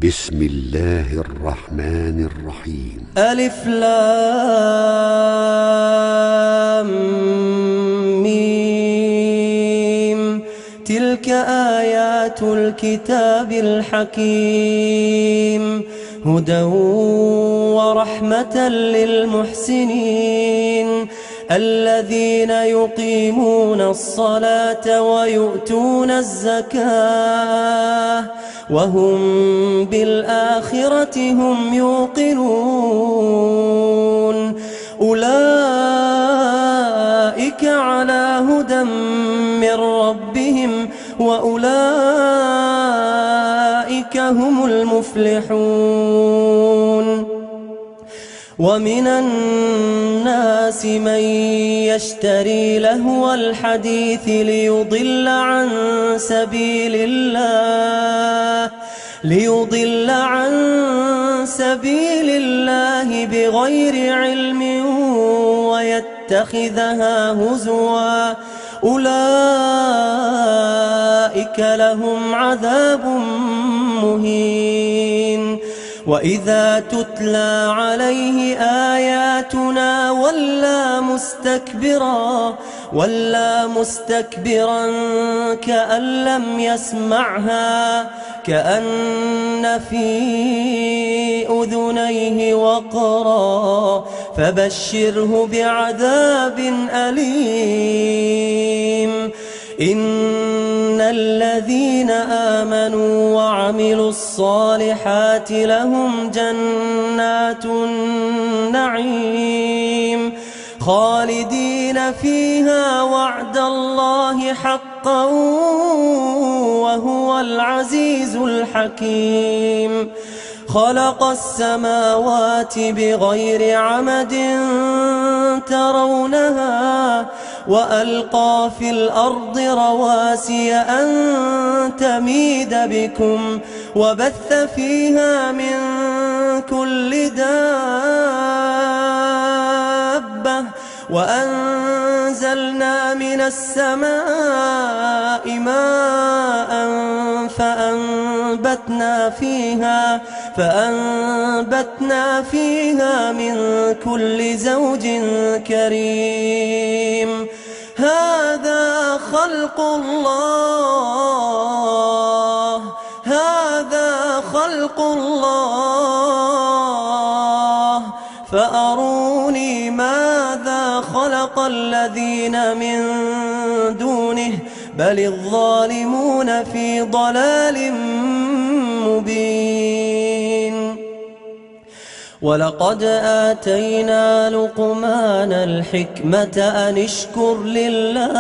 بسم الله الرحمن الرحيم. ألف لام ميم. تلك آيات الكتاب الحكيم، هدى ورحمة للمحسنين الذين يقيمون الصلاة ويؤتون الزكاة وهم بالآخرة هم يوقنون. أولئك على هدى من ربهم وأولئك هم المفلحون. ومن الناس من يشتري لهو الحديث ليضل عن سبيل الله بغير علم ويتخذها هزوا. أولئك لهم عذاب مهين. وإذا تتلى عليه آياتنا ولى مستكبرا كأن لم يسمعها كأن في أذنيه وقرا فبشره بعذاب أليم. إن الذين آمنوا وعملوا الصالحات لهم جنات النعيم خالدين فيها وعد الله حقا وهو العزيز الحكيم. خلق السماوات بغير عمد ترونها وألقى في الأرض رواسي أن تميد بكم وبث فيها من كل دابة وأنزلنا من السماء ماء فأنبتنا فيها من كل زوج كريم. هذا خلق الله فأروني ماذا خلق الذين من دونه بل الظالمون في ضلال مبين. ولقد آتينا لقمان الحكمة أن اشكر لله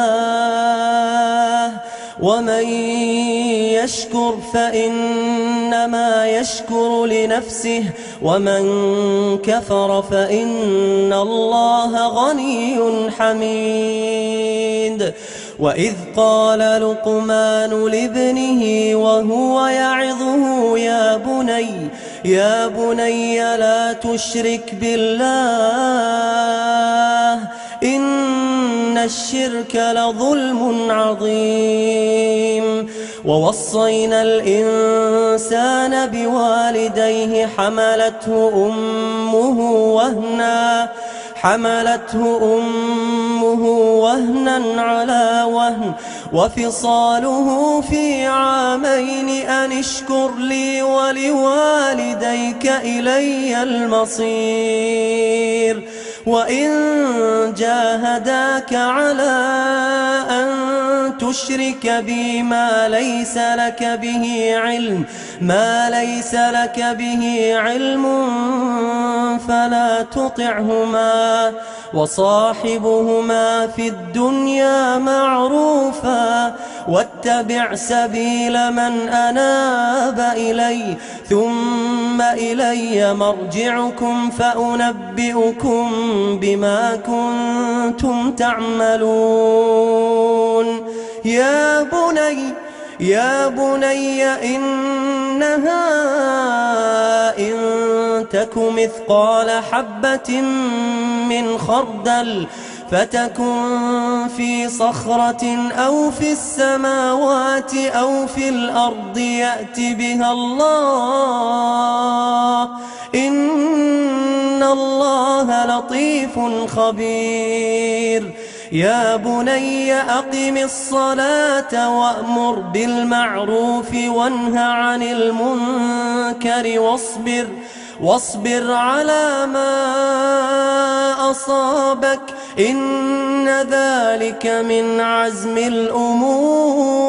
ومن يشكر فإنما يشكر لنفسه ومن كفر فإن الله غني حميد. وإذ قال لقمان لابنه وهو يعظه يا بني لا تشرك بالله إن الشرك لظلم عظيم. ووصينا الإنسان بوالديه حملته أمه وهنا على وهن وفصاله في عامين أن اشكر لي ولوالديك إلي المصير. وإن جاهداك على أن تشرك بي ما ليس لك به علم فلا تطعهما وصاحبهما في الدنيا معروفا واتبع سبيل من أناب إلي ثم إلي مرجعكم فأنبئكم بما كنتم تعملون. يا بني إنها إن تك مثقال حبة من خردل فتكن في صخرة أو في السماوات أو في الأرض يأت بها الله إن الله لطيف خبير. يا بني أقم الصلاة وأمر بالمعروف وانه عن المنكر واصبر على ما أصابك إن ذلك من عزم الأمور.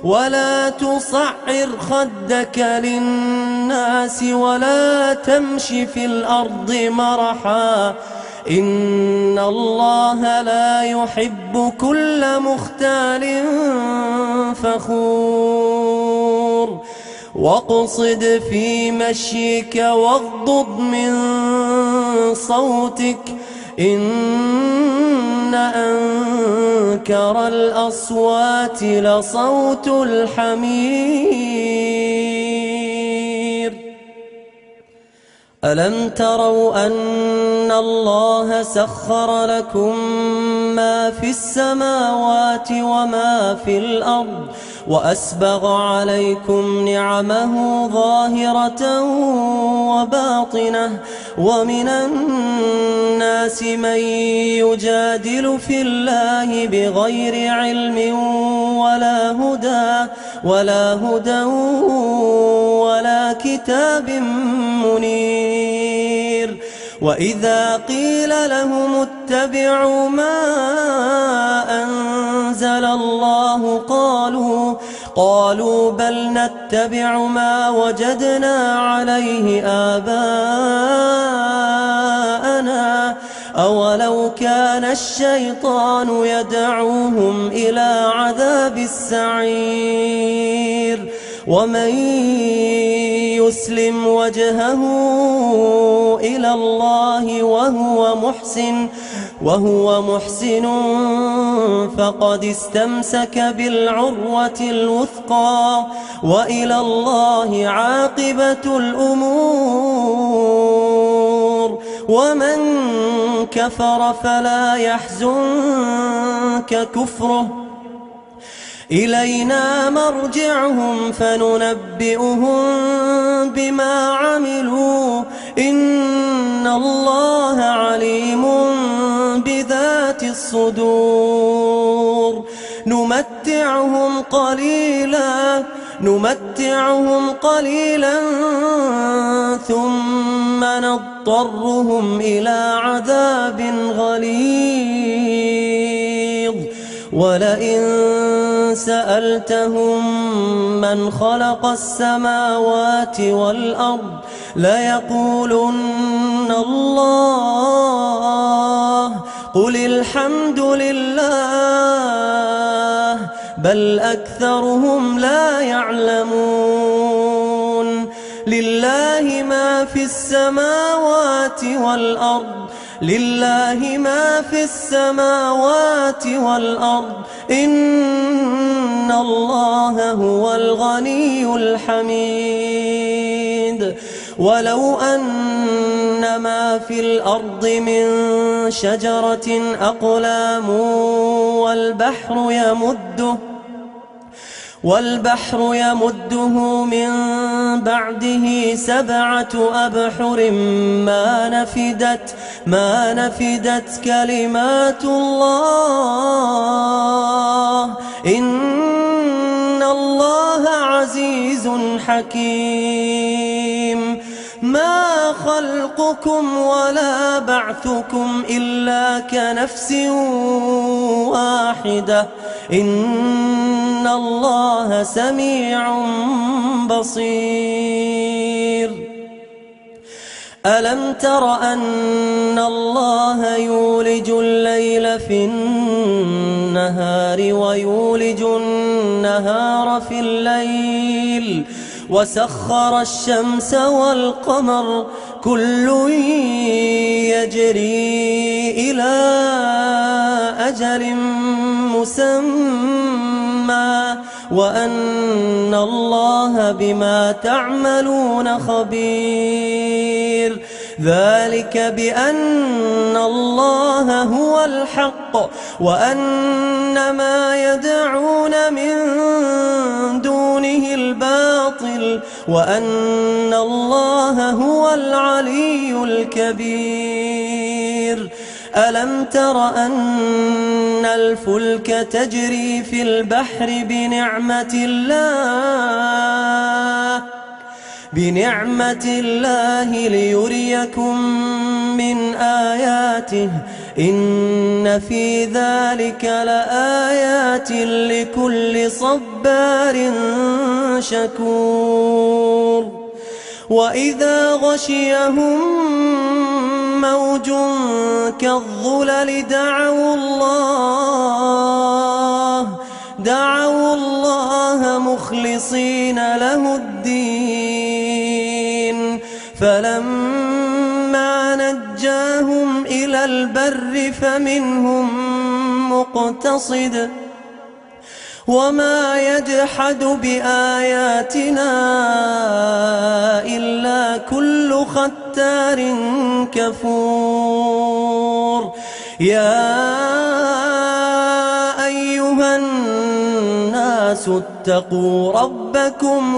ولا تصعر خدك للناس ولا تمش في الأرض مرحا إن الله لا يحب كل مختال فخور. واقصد في مشيك واغضض من صوتك إن أنكر الأصوات لصوت الحمير. ألم تروا أن الله سخر لكم ما في السماوات وما في الأرض وأسبغ عليكم نعمه ظاهرة وباطنة ومن الناس من يجادل في الله بغير علم ولا هدى ولا كتاب منير. وإذا قيل لهم اتبعوا ما أنزل الله قالوا بل نتبع ما وجدنا عليه آباءنا أولو كان الشيطان يدعوهم إلى عذاب السعير. ومن يسلم وجهه إلى الله وهو محسن فقد استمسك بالعروة الوثقى وإلى الله عاقبة الأمور. ومن كفر فلا يحزنك كفره إلينا مرجعهم فننبئهم بما عملوا إن الله عليم بذات الصدور. نمتعهم قليلا ثم نضطرهم إلى عذاب غليظ. ولئن سألتهم من خلق السماوات والأرض ليقولن الله قل الحمد لله بل أكثرهم لا يعلمون. لله ما في السماوات والأرض إن الله هو الغني الحميد. ولو أن ما في الأرض من شجرة أقلام والبحر يمده من بعده 7 أبحر ما نفدت كلمات الله إن الله عزيز حكيم. ما خلقكم ولا بعثكم إلا كنفس واحدة إن الله سميع بصير. ألم تر أن الله يولج الليل في النهار ويولج النهار في الليل وسخر الشمس والقمر كل يجري إلى أجل مسمى وأن الله بما تعملون خبير. ذلك بأن الله هو الحق وأن ما يدعون من دونه الباطل وأن الله هو العلي الكبير. ألم تر أن الفلك تجري في البحر بنعمة الله ليريكم من آياته إن في ذلك لآيات لكل صبار شكور. وإذا غشيهم موج كالظلل دعوا الله مخلصين له الدين فلما نجاهم إلى البر فمنهم مقتصد وما يجحد بآياتنا إلا كل ختار كفور. يا أيها الناس اتقوا ربكم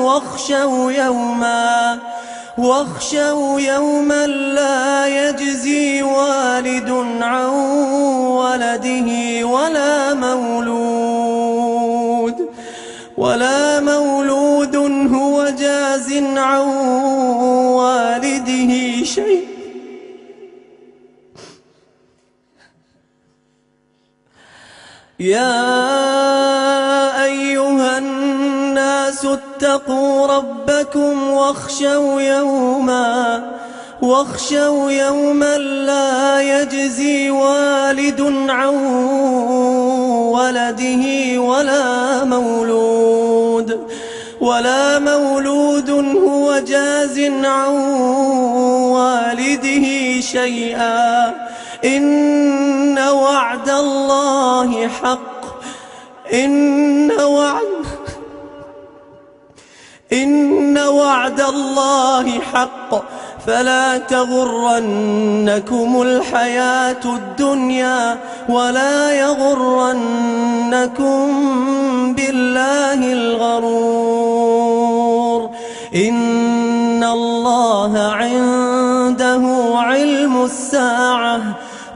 واخشوا يوما لا يجزي والد عن ولده ولا مولود هو جاز عن والده شيء يا أيها الناس اتقوا ربكم واخشوا يوما لا يجزي والد عن ولده ولا مولود هو جاز عن والده شيئا إن وعد الله حق إن وعد الله حق فلا تغرنكم الحياة الدنيا ولا يغرنكم بالله الغرور. إن الله عنده علم الساعة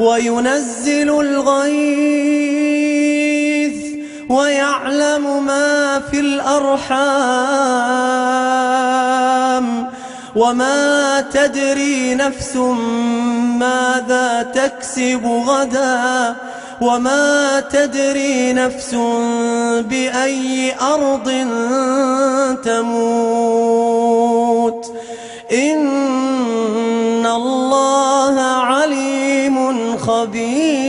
وينزل الغيث ويعلم ما في الأرحام وما تدري نفس ماذا تكسب غدا وما تدري نفس بأي أرض تموت إن الله عليم خبير.